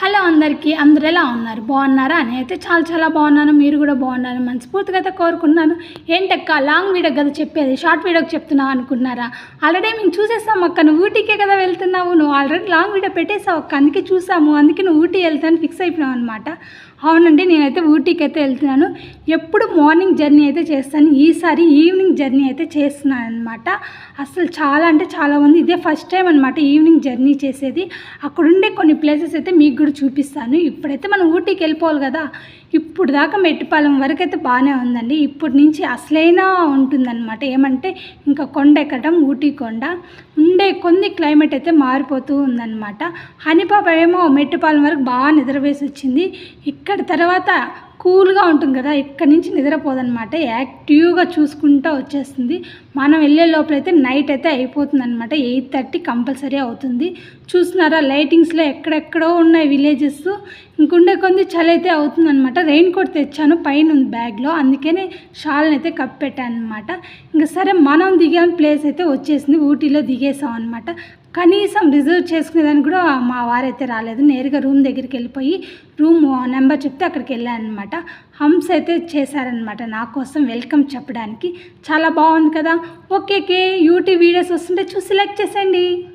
Hello అందరికీ, అందరూ ఎలా ఉన్నారు? బాగున్నారా? నేనైతే చాలా బాగున్నాను. మీరు కూడా బాగున్నారని మనస్ఫూర్తిగా అయితే కోరుకున్నాను. ఏంటక్క లాంగ్ వీడియో కదా చెప్పేది, షార్ట్ వీడియోకి చెప్తున్నావు అనుకున్నారా? ఆల్రెడీ మేము చూసేసాం అక్క, నువ్వు ఊటీకే కదా వెళ్తున్నావు, నువ్వు ఆల్రెడీ లాంగ్ వీడియో పెట్టేసావు అక్క, అందుకే చూసాము, అందుకే నువ్వు ఊటీ వెళ్తాను ఫిక్స్ అయిపోయావు అనమాట. అవునండి, నేనైతే ఊటీకి అయితే వెళ్తున్నాను. ఎప్పుడు మార్నింగ్ జర్నీ అయితే చేస్తాను, ఈసారి ఈవినింగ్ జర్నీ అయితే చేస్తున్నాను అనమాట. అసలు చాలా అంటే చాలా మంది ఇదే ఫస్ట్ టైం అనమాట ఈవినింగ్ జర్నీ చేసేది. అక్కడుండే కొన్ని ప్లేసెస్ అయితే మీకు కూడా చూపిస్తాను. ఇప్పుడైతే మనం ఊటీకి వెళ్ళిపోవాలి కదా, ఇప్పుడు దాకా మెట్టిపాలెం వరకు అయితే బాగానే ఉందండి. ఇప్పటి నుంచి అసలైనా ఉంటుందన్నమాట. ఏమంటే ఇంకా కొండ ఎక్కడం, ఊటీ కొండ ఉండే కొన్ని క్లైమేట్ అయితే మారిపోతూ ఉందన్నమాట. హనీపాప ఏమో మెట్టిపాలెం వరకు బాగా నిద్రవేసి వచ్చింది. ఇక్కడ తర్వాత కూల్గా ఉంటుంది కదా, ఇక్కడి నుంచి నిద్రపోదనమాట, యాక్టివ్గా చూసుకుంటూ వచ్చేస్తుంది. మనం వెళ్ళే లోపలైతే నైట్ అయితే అయిపోతుంది అనమాట. 8:30 కంపల్సరీ అవుతుంది. చూస్తున్నారా లైటింగ్స్లో ఎక్కడెక్కడో ఉన్నాయి విలేజెస్. ఇంకుండే కొంది చలి అయితే అవుతుంది అనమాట. రెయిన్ కోట్ తెచ్చాను, పైన ఉంది బ్యాగ్లో, అందుకనే షాల్ని అయితే కప్పెట్టాను అనమాట. ఇంకా సరే మనం దిగాం ప్లేస్ అయితే వచ్చేసింది, ఊటీలో దిగేసాం అనమాట. కనీసం రిజర్వ్ చేసుకునేదానికి కూడా మా వారైతే రాలేదు. నేరుగా రూమ్ దగ్గరికి వెళ్ళిపోయి రూమ్ నెంబర్ చెప్తే అక్కడికి వెళ్ళాను అనమాట. హమ్స్ అయితే చేశారనమాట నా కోసం వెల్కమ్ చెప్పడానికి. చాలా బాగుంది కదా. ఓకే యూటీ వీడియోస్ వస్తుంటే చూసి లైక్ చేసేయండి.